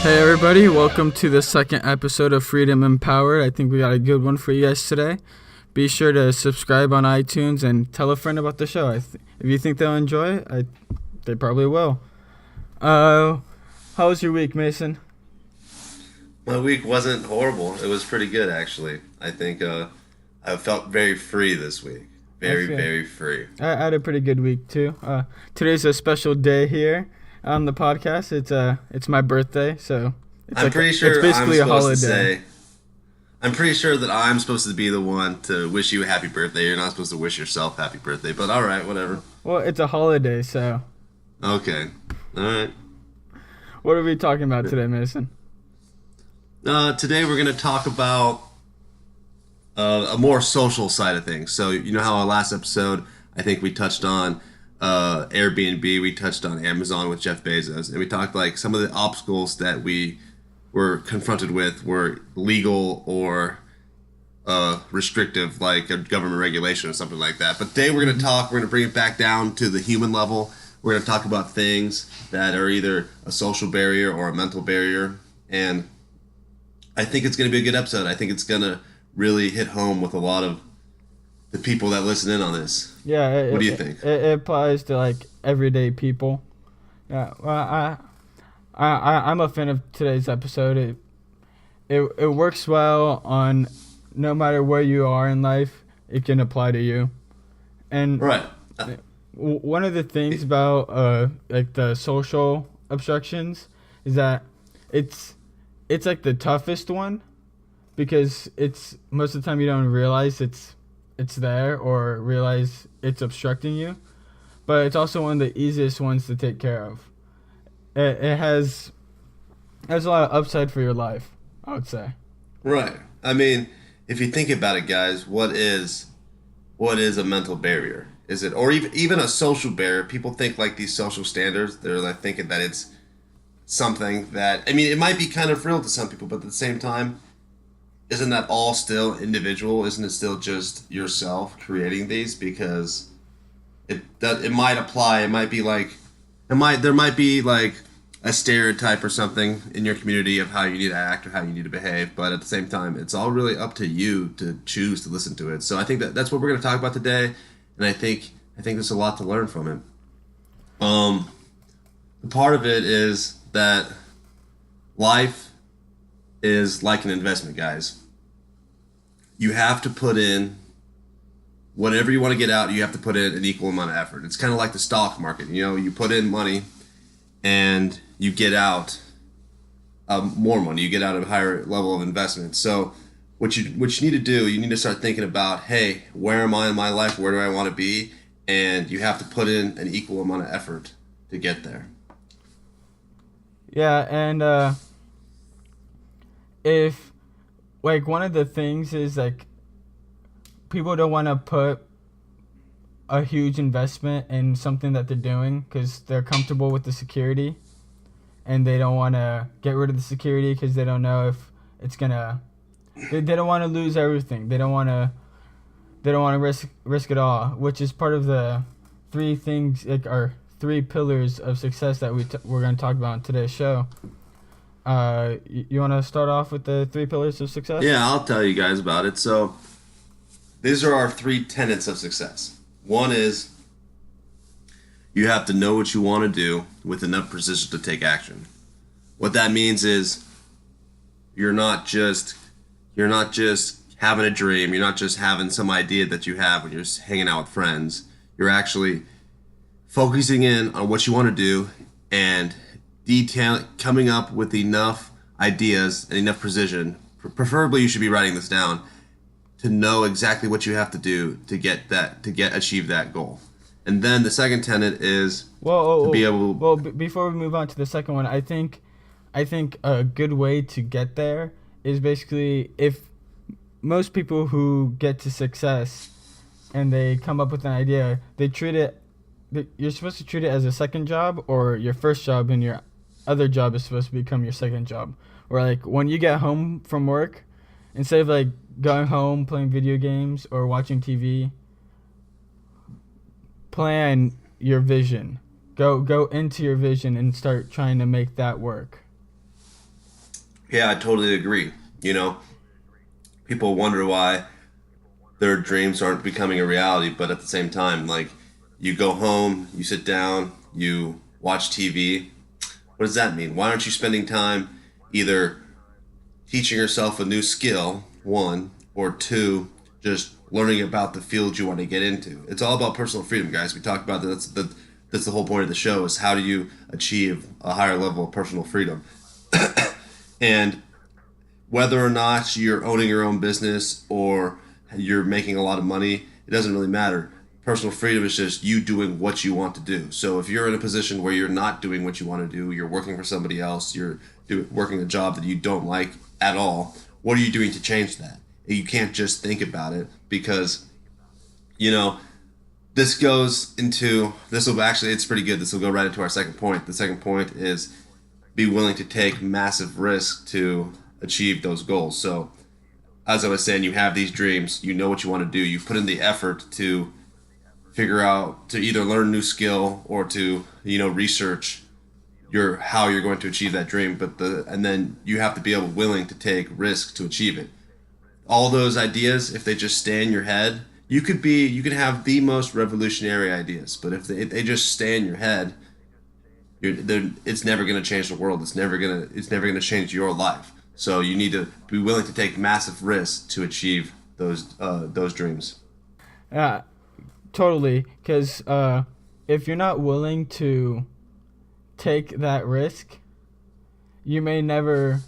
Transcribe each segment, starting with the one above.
Hey everybody, welcome to the second episode of Freedom Empowered. I think we got a good one for you guys today. Be sure to subscribe on iTunes and tell a friend about the show. If you think they'll enjoy it, they probably will. How was your week, Mason? My week wasn't horrible. It was pretty good, actually. I think I felt very free this week. Very free. I had a pretty good week too. Today's a special day here on the podcast. It's my birthday, so I'm pretty sure it's basically a holiday. I'm pretty sure that I'm supposed to be the one to wish you a happy birthday. You're not supposed to wish yourself happy birthday, but all right, whatever. Well, it's a holiday, so. Okay. All right. What are we talking about today, Mason? Today we're going to talk about a more social side of things. So you know how our last episode, I think we touched on Airbnb, we touched on Amazon with Jeff Bezos, and we talked like some of the obstacles that we were confronted with were legal or restrictive, like a government regulation or something like that. But today we're going to bring it back down to the human level. We're going to talk about things that are either a social barrier or a mental barrier, and I think it's going to be a good episode. I think it's going to really hit home with a lot of the people that listen in on this. Yeah. What do you think? It applies to like everyday people. Yeah. Well, I'm a fan of today's episode. It works well on no matter where you are in life. It can apply to you. And right. One of the things about like the social obstructions is that it's like the toughest one, because it's most of the time you don't realize it's there or realize it's obstructing you, but it's also one of the easiest ones to take care of. It has a lot of upside for your life, I would say. Right. I mean, if you think about it, guys, what is a mental barrier? Is it, or even a social barrier? People think like these social standards, they're like thinking that it's something that, I mean, it might be kind of real to some people, but at the same time, isn't that all still individual? Isn't it still just yourself creating these? Because it might apply. It might be like, there might be like a stereotype or something in your community of how you need to act or how you need to behave, but at the same time, it's all really up to you to choose to listen to it. So I think that's what we're going to talk about today, and I think there's a lot to learn from it. The part of it is that life is like an investment, guys. You have to put in whatever you want to get out. You have to put in an equal amount of effort. It's kind of like the stock market. You know, you put in money and you get out more money. You get out a higher level of investment. So what you need to do, you need to start thinking about, hey, where am I in my life? Where do I want to be? And you have to put in an equal amount of effort to get there. Yeah, and if like one of the things is like people don't want to put a huge investment in something that they're doing because they're comfortable with the security, and they don't want to get rid of the security because they don't know if it's gonna. They don't want to lose everything. They don't want to risk it all, which is part of the three things, like our three pillars of success that we're going to talk about in today's show. You want to start off with the three pillars of success? Yeah, I'll tell you guys about it. So these are our three tenets of success. One is you have to know what you want to do with enough precision to take action. What that means is you're not just having a dream. You're not just having some idea that you have when you're just hanging out with friends. You're actually focusing in on what you want to do and coming up with enough ideas and enough precision. Preferably, you should be writing this down to know exactly what you have to do to achieve that goal. And then the second tenet is to be able. Well, before we move on to the second one, I think a good way to get there is basically, if most people who get to success and they come up with an idea, they treat it. You're supposed to treat it as a second job or your first job, and your other job is supposed to become your second job. Or like when you get home from work, instead of like going home playing video games or watching TV, plan your vision. Go into your vision and start trying to make that work. Yeah, I totally agree. You know, people wonder why their dreams aren't becoming a reality, but at the same time, like, you go home, you sit down, you watch TV. What does that mean? Why aren't you spending time either teaching yourself a new skill, one, or two, just learning about the field you want to get into? It's all about personal freedom, guys. We talked about that. That's the whole point of the show, is how do you achieve a higher level of personal freedom? And whether or not you're owning your own business or you're making a lot of money, it doesn't really matter. Personal freedom is just you doing what you want to do. So if you're in a position where you're not doing what you want to do, you're working for somebody else, working a job that you don't like at all, what are you doing to change that? You can't just think about it, because, you know, this will actually, it's pretty good. This will go right into our second point. The second point is be willing to take massive risks to achieve those goals. So, as I was saying, you have these dreams, you know what you want to do, you put in the effort to figure out, to either learn a new skill or to, research how you're going to achieve that dream. And then you have to be willing to take risks to achieve it. All those ideas, if they just stay in your head, you could have the most revolutionary ideas, but if they just stay in your head, it's never going to change the world. It's never going to change your life. So you need to be willing to take massive risks to achieve those dreams. Yeah, totally. Because if you're not willing to take that risk, you may never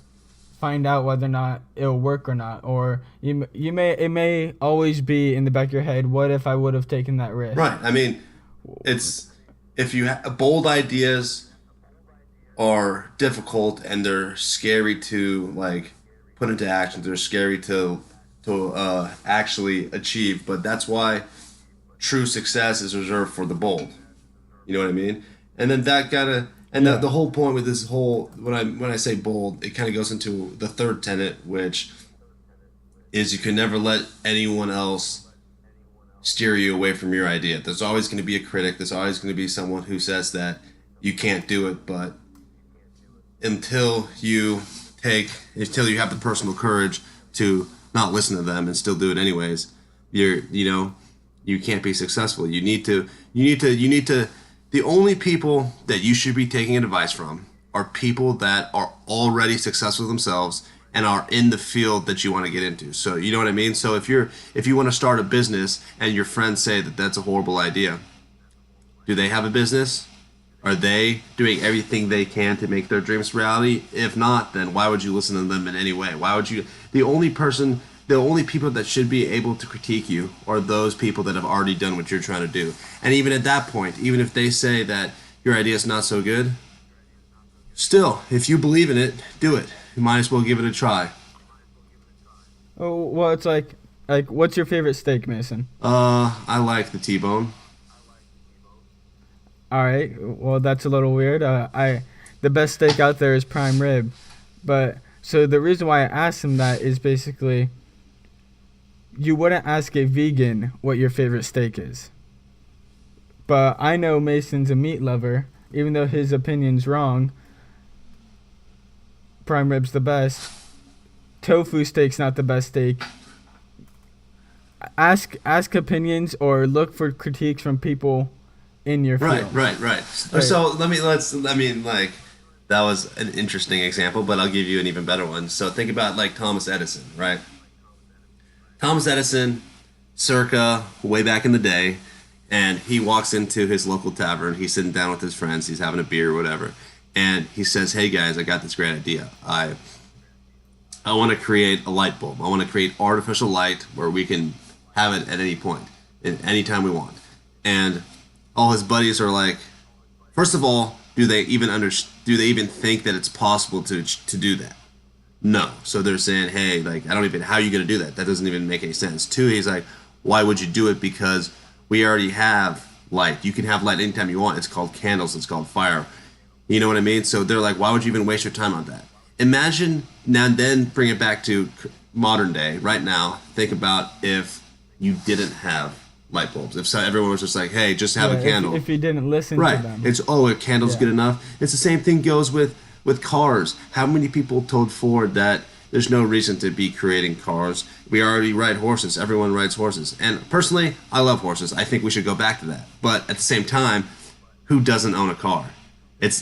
find out whether or not it'll work or not, or it may always be in the back of your head, what if I would have taken that risk? Right. I mean, it's if you bold ideas are difficult and they're scary to put into action. They're scary to actually achieve, but that's why true success is reserved for the bold. You know what I mean? And then that gotta and Yeah. the whole point with this whole when I say bold, it kind of goes into the third tenet, which is you can never let anyone else steer you away from your idea. There's always going to be a critic. There's always going to be someone who says that you can't do it, but until you have the personal courage to not listen to them and still do it anyways, you can't be successful. You need to the only people that you should be taking advice from are people that are already successful themselves and are in the field that you want to get into. So you know what I mean? So if you want to start a business and your friends say that that's a horrible idea, do they have a business? Are they doing everything they can to make their dreams reality? If not, then why would you listen to them in any way? Why would you? The only people that should be able to critique you are those people that have already done what you're trying to do. And even at that point, even if they say that your idea is not so good, still, if you believe in it, do it. You might as well give it a try. Oh, well, it's like what's your favorite steak, Mason? I like the T-bone. All right. Well, that's a little weird. The best steak out there is prime rib, but so the reason why I asked him that is basically you wouldn't ask a vegan what your favorite steak is. But I know Mason's a meat lover, even though his opinion's wrong. Prime rib's the best. Tofu steak's not the best steak. Ask opinions or look for critiques from people in your field. Right. So that was an interesting example, but I'll give you an even better one. So think about Thomas Edison, right? Thomas Edison, circa way back in the day, and he walks into his local tavern. He's sitting down with his friends. He's having a beer or whatever, and he says, "Hey guys, I got this great idea. I want to create a light bulb. I want to create artificial light where we can have it at any point, any time we want." And all his buddies are like, first of all, do they even think that it's possible to do that? No. So they're saying, hey, how are you going to do that? That doesn't even make any sense. Two, he's like, why would you do it? Because we already have light. You can have light anytime you want. It's called candles. It's called fire. You know what I mean? So they're like, why would you even waste your time on that? Imagine now and then bring it back to modern day. Right now, think about if you didn't have light bulbs. If everyone was just like, hey, just have a candle. If you didn't listen right. to them. It's, a candle's good enough. It's the same thing goes with with cars. How many people told Ford that there's no reason to be creating cars? We already ride horses. Everyone rides horses. And personally, I love horses. I think we should go back to that. But at the same time, who doesn't own a car? It's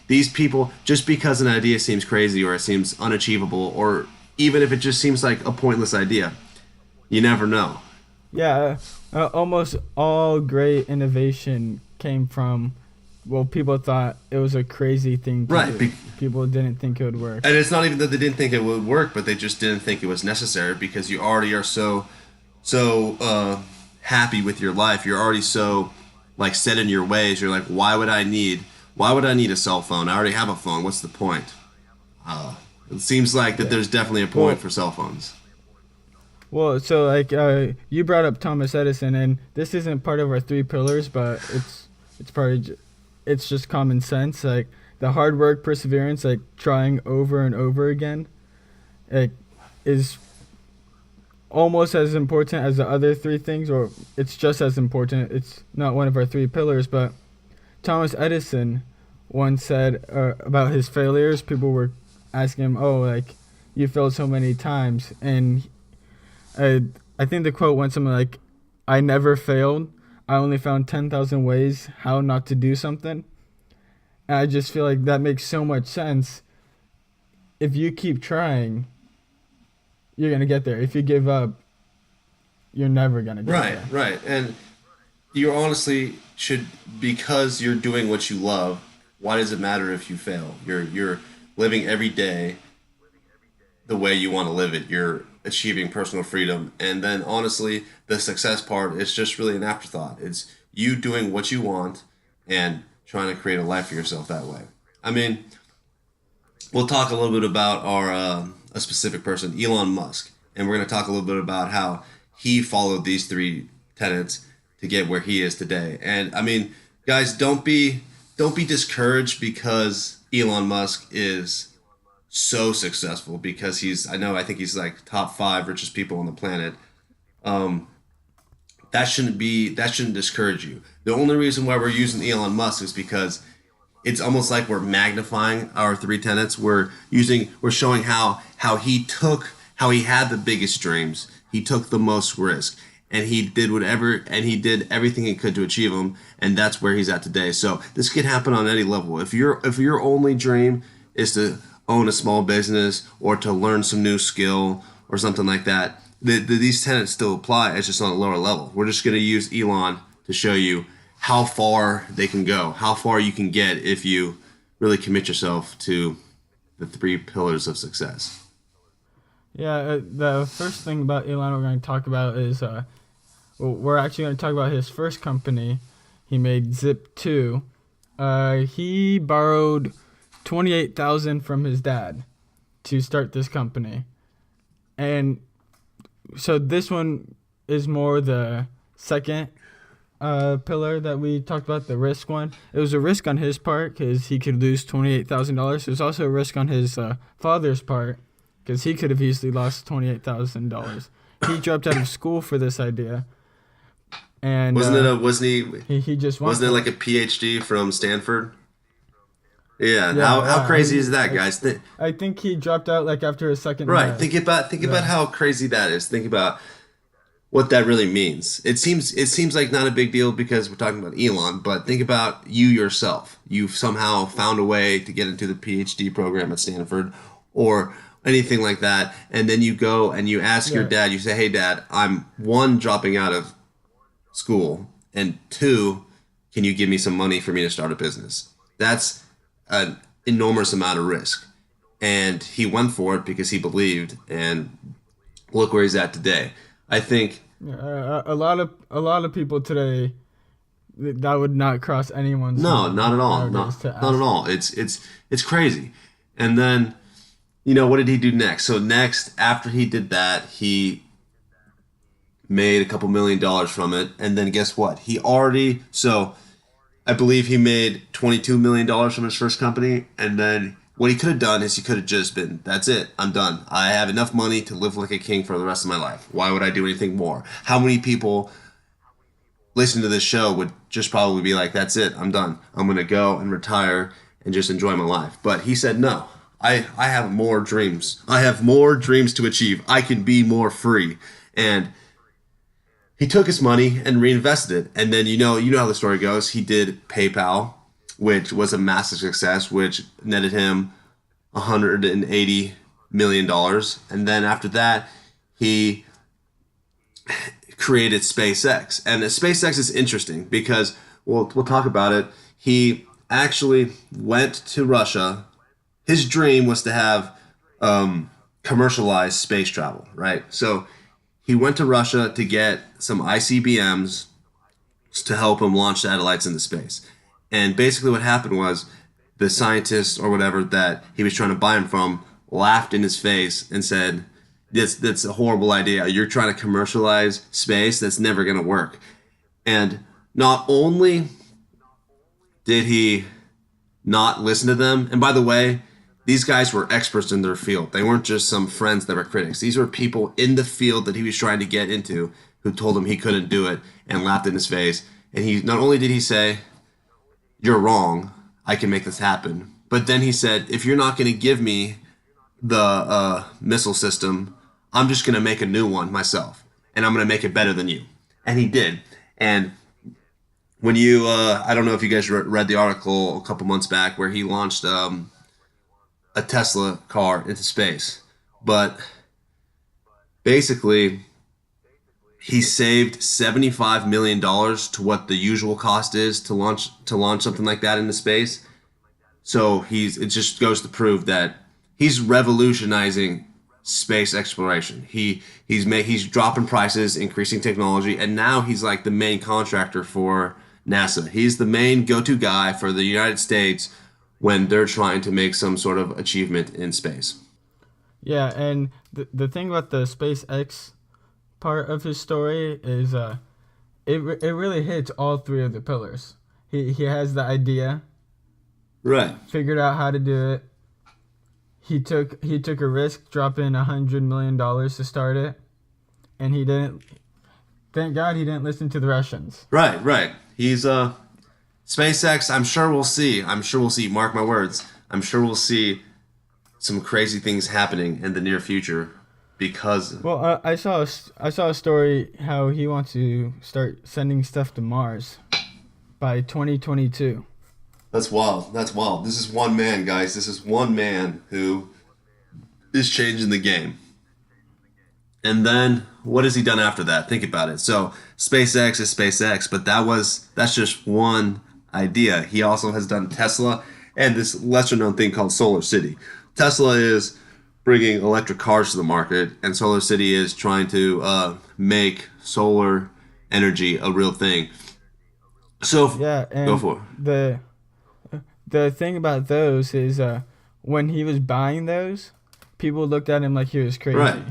these people, just because an idea seems crazy or it seems unachievable, or even if it just seems like a pointless idea, you never know. Yeah, almost all great innovation came from, well, people thought it was a crazy thing to Right. do. People didn't think it would work. And it's not even that they didn't think it would work, but they just didn't think it was necessary because you already are so happy with your life. You're already so like set in your ways. You're like, why would I need a cell phone? I already have a phone. What's the point? It seems like that there's definitely a point for cell phones. Well, so like you brought up Thomas Edison, and this isn't part of our three pillars, but it's part of it's just common sense. Like the hard work, perseverance, like trying over and over again, like is almost as important as the other three things, or it's just as important. It's not one of our three pillars, but Thomas Edison once said about his failures. People were asking him, "Oh, like you failed so many times," and I think the quote went something like, "I never failed. I only found 10,000 ways how not to do something." And I just feel like that makes so much sense. If you keep trying, you're gonna get there. If you give up, you're never gonna get Right, there. right. And you honestly should, because you're doing what you love, why does it matter if you fail? You're living every day the way you want to live it. You're achieving personal freedom. And then honestly, the success part is just really an afterthought. It's you doing what you want and trying to create a life for yourself that way. I mean, we'll talk a little bit about our a specific person, Elon Musk, and we're going to talk a little bit about how he followed these three tenets to get where he is today. And I mean, guys, don't be discouraged because Elon Musk is so successful, because I think he's like top 5 richest people on the planet. Um, that shouldn't discourage you. The only reason why we're using Elon Musk is because it's almost like we're magnifying our three tenets. We're showing how he had the biggest dreams. He took the most risk, and he did everything he could to achieve them, and that's where he's at today. So this can happen on any level. If your only dream is to own a small business or to learn some new skill or something like that, these tenets still apply. It's just on a lower level. We're just going to use Elon to show you how far they can go, how far you can get if you really commit yourself to the three pillars of success. Yeah, the first thing about Elon we're going to talk about is we're actually going to talk about his first company. He made Zip2. He borrowed $28,000 from his dad to start this company, and so this one is more the second pillar that we talked about, the risk one. It was a risk on his part because he could lose $28,000. It was also a risk on his father's part because he could have easily lost $28,000. He dropped out of school for this idea, and he just went wasn't it for like a PhD from Stanford? Yeah. Yeah, How crazy he- is that, guys? I think he dropped out like after his second. Right. Think about how crazy that is. Think about what that really means. It seems like not a big deal because we're talking about Elon, but think about you yourself. You've somehow found a way to get into the PhD program at Stanford or anything like that, and then you go and you ask your dad. You say, "Hey, Dad, I'm one, dropping out of school, and two, can you give me some money for me to start a business?" That's an enormous amount of risk, and he went for it because he believed, and look where he's at today. I think A lot of people today, that would not cross anyone's no, mind not at all, nowadays to not at ask. all. It's crazy. And then, what did he do next? So next, after he did that, he made a couple $1,000,000 from it, and then guess what? I believe he made $22 million from his first company, and then what he could have done is he could have just been, "That's it, I'm done. I have enough money to live like a king for the rest of my life. Why would I do anything more?" How many people listening to this show would just probably be like, "That's it, I'm done. I'm going to go and retire and just enjoy my life. But he said, no, I have more dreams. I have more dreams to achieve. I can be more free. And he took his money and reinvested it. And then you know how the story goes. He did PayPal, which was a massive success, which netted him $180 million. And then after that, he created SpaceX. And SpaceX is interesting because we'll talk about it. He actually went to Russia. His dream was to have commercialized space travel, right? So he went to Russia to get some ICBMs to help him launch satellites into space. And basically what happened was the scientists or whatever that he was trying to buy them from laughed in his face and said, that's a horrible idea. You're trying to commercialize space. That's never going to work. And not only did he not listen to them, and by the way, these guys were experts in their field. They weren't just some friends that were critics. These were people in the field that he was trying to get into who told him he couldn't do it and laughed in his face. And he not only did he say, you're wrong, I can make this happen, but then he said, if you're not going to give me the missile system, I'm just going to make a new one myself, and I'm going to make it better than you. And he did. And when you, I don't know if you guys read the article a couple months back where he launched a Tesla car into space, but basically he saved $75 million to what the usual cost is to launch something like that into space. So it just goes to prove that he's revolutionizing space exploration. He's dropping prices, increasing technology, and now he's like the main contractor for NASA. He's the main go-to guy for the United States when they're trying to make some sort of achievement in space. Yeah, and the thing about the SpaceX part of his story is it really hits all three of the pillars. He has the idea, right? Figured out how to do it. He took a risk, dropping $100 million to start it, and he didn't. Thank God he didn't listen to the Russians. Right. He's SpaceX. I'm sure we'll see. Mark my words. I'm sure we'll see some crazy things happening in the near future because. Well, I saw a story how he wants to start sending stuff to Mars by 2022. That's wild. This is one man, guys. This is one man who is changing the game. And then what has he done after that? Think about it. So SpaceX is SpaceX, but that's just one idea. He also has done Tesla and this lesser known thing called Solar City. Tesla is bringing electric cars to the market, and Solar City is trying to make solar energy a real thing. So yeah, and go for it. The thing about those is when he was buying those, people looked at him like he was crazy. Right.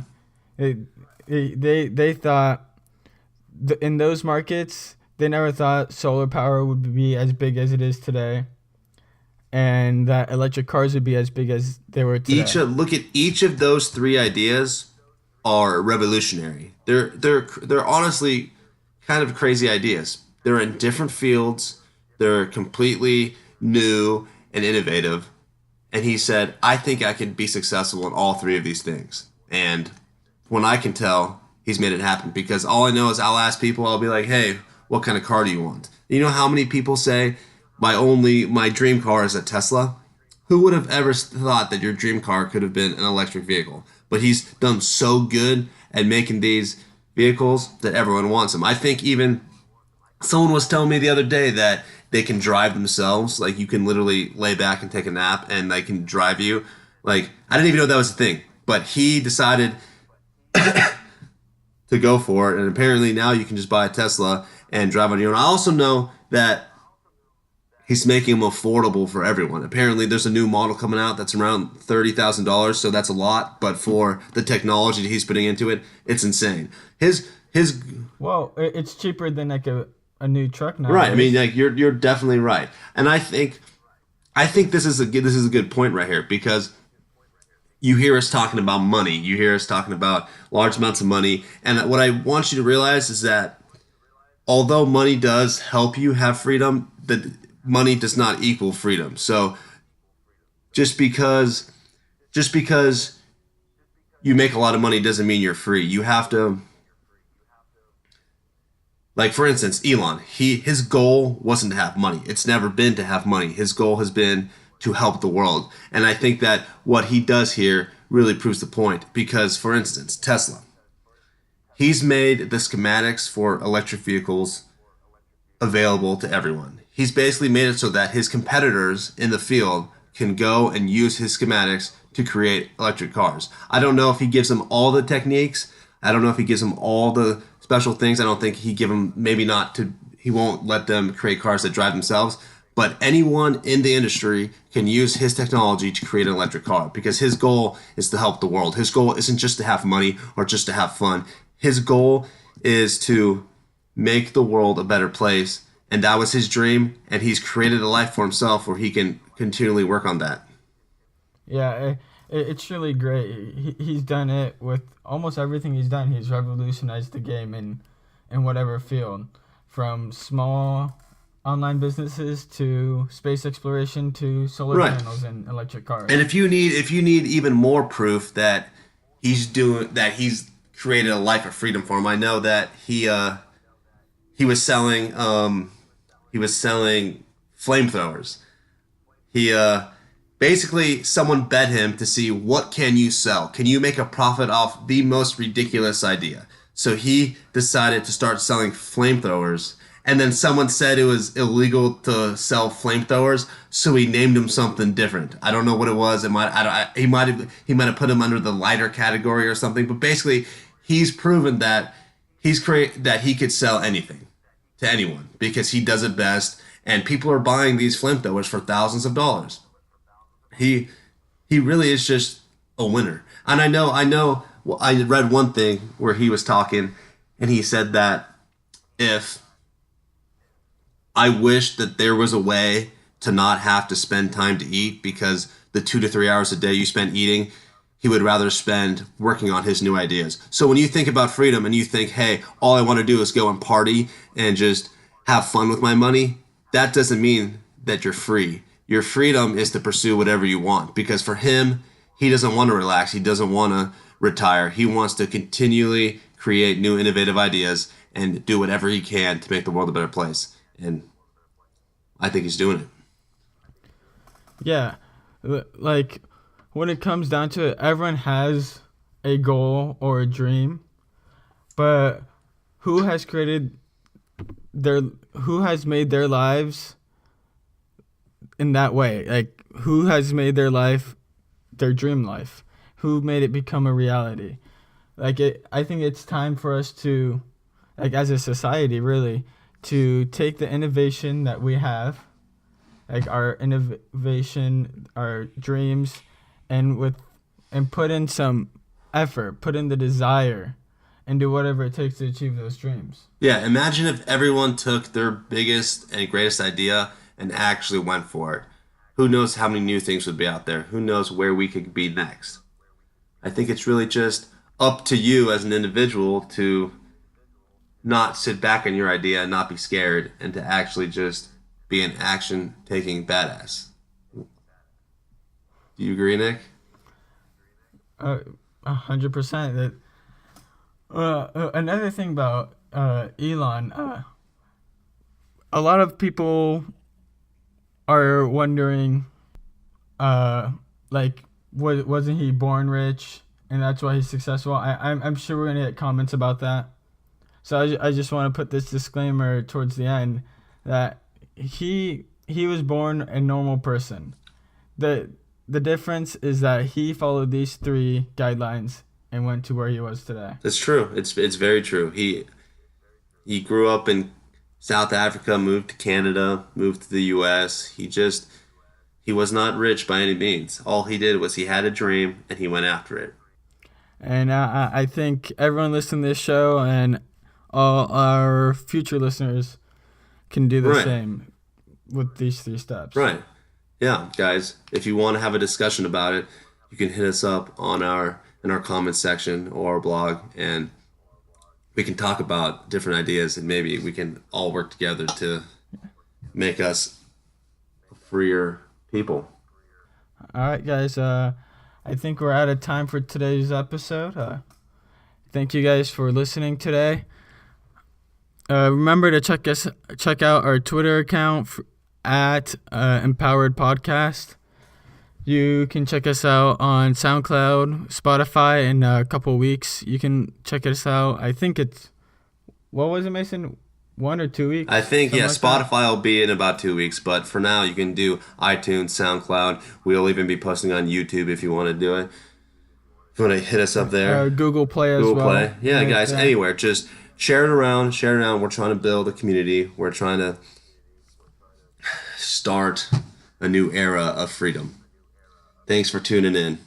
They thought in those markets, they never thought solar power would be as big as it is today, and that electric cars would be as big as they were today. Look at each of those three ideas are revolutionary. They're honestly kind of crazy ideas. They're in different fields. They're completely new and innovative. And he said, I think I can be successful in all three of these things. And when I can tell, he's made it happen, because all I know is I'll ask people, I'll be like, hey, what kind of car do you want? You know how many people say my dream car is a Tesla? Who would have ever thought that your dream car could have been an electric vehicle? But he's done so good at making these vehicles that everyone wants them. I think even someone was telling me the other day that they can drive themselves. Like, you can literally lay back and take a nap and they can drive you. Like, I didn't even know that was a thing. But he decided to go for it. And apparently now you can just buy a Tesla and drive on your own. I also know that he's making them affordable for everyone. Apparently there's a new model coming out that's around $30,000. So that's a lot. But for the technology that he's putting into it, it's insane. Well, it's cheaper than like a new truck now. Right. I mean, like, you're definitely right. And I think this is a good point right here, because you hear us talking about money. You hear us talking about large amounts of money. And what I want you to realize is that although money does help you have freedom, that money does not equal freedom. So just because just because you make a lot of money doesn't mean you're free. You have to, like for instance, Elon. His goal wasn't to have money. It's never been to have money. His goal has been to help the world. And I think that what he does here really proves the point because for instance, Tesla. He's made the schematics for electric vehicles available to everyone. He's basically made it so that his competitors in the field can go and use his schematics to create electric cars. I don't know if he gives them all the techniques. I don't know if he gives them all the special things. I don't think he give them maybe not to he won't let them create cars that drive themselves, but anyone in the industry can use his technology to create an electric car because his goal is to help the world. His goal isn't just to have money or just to have fun. His goal is to make the world a better place. And that was his dream. And he's created a life for himself where he can continually work on that. Yeah, it's really great. He's done it with almost everything he's done. He's revolutionized the game in whatever field, from small online businesses to space exploration to solar Right. panels and electric cars. And if you need even more proof that he's created a life of freedom for him, I know that he was selling flamethrowers. He basically someone bet him to see what can you sell. Can you make a profit off the most ridiculous idea? So he decided to start selling flamethrowers. And then someone said it was illegal to sell flamethrowers, so he named him something different. I don't know what it was. He might have put him under the lighter category or something. But basically, he's proven that that he could sell anything to anyone because he does it best, and people are buying these flamethrowers for thousands of dollars. He he really is just a winner. And I know. Well, I read one thing where he was talking, and he said that if I wish that there was a way to not have to spend time to eat because the 2 to 3 hours a day you spend eating, he would rather spend working on his new ideas. So when you think about freedom and you think, hey, all I want to do is go and party and just have fun with my money, that doesn't mean that you're free. Your freedom is to pursue whatever you want because for him, he doesn't want to relax. He doesn't want to retire. He wants to continually create new innovative ideas and do whatever he can to make the world a better place. And I think he's doing it. Yeah, like when it comes down to it, everyone has a goal or a dream, but who has created who has made their lives in that way? Like who has made their life their dream life? Who made it become a reality? I think it's time for us to, like as a society, really, to take the innovation that we have, like our innovation, our dreams, and put in some effort, put in the desire, and do whatever it takes to achieve those dreams. Yeah, imagine if everyone took their biggest and greatest idea and actually went for it. Who knows how many new things would be out there? Who knows where we could be next? I think it's really just up to you as an individual to not sit back on your idea and not be scared and to actually just be an action taking badass. Do you agree, Nick? 100%. That another thing about Elon, a lot of people are wondering, wasn't he born rich and that's why he's successful? I'm sure we're gonna get comments about that. So I just want to put this disclaimer towards the end that he was born a normal person. The difference is that he followed these 3 guidelines and went to where he was today. That's true. It's very true. He grew up in South Africa, moved to Canada, moved to the US. He was not rich by any means. All he did was he had a dream and he went after it. And I think everyone listening to this show and all our future listeners can do the Right. same with these 3 steps. Right. Yeah, guys, if you want to have a discussion about it, you can hit us up in our comments section or our blog, and we can talk about different ideas, and maybe we can all work together to make us freer people. All right, guys. I think we're out of time for today's episode. Thank you guys for listening today. Remember to check out our Twitter account at Empowered Podcast. You can check us out on SoundCloud, Spotify in a couple of weeks. You can check us out. I think it's, what was it, Mason? 1 or 2 weeks? I think, Something yeah, like that? Spotify will be in about 2 weeks, but for now you can do iTunes, SoundCloud. We'll even be posting on YouTube if you want to do it. If you want to hit us up there. Google Play as Google well. Play. Yeah, Right guys, there. anywhere. Just share it around, We're trying to build a community. We're trying to start a new era of freedom. Thanks for tuning in.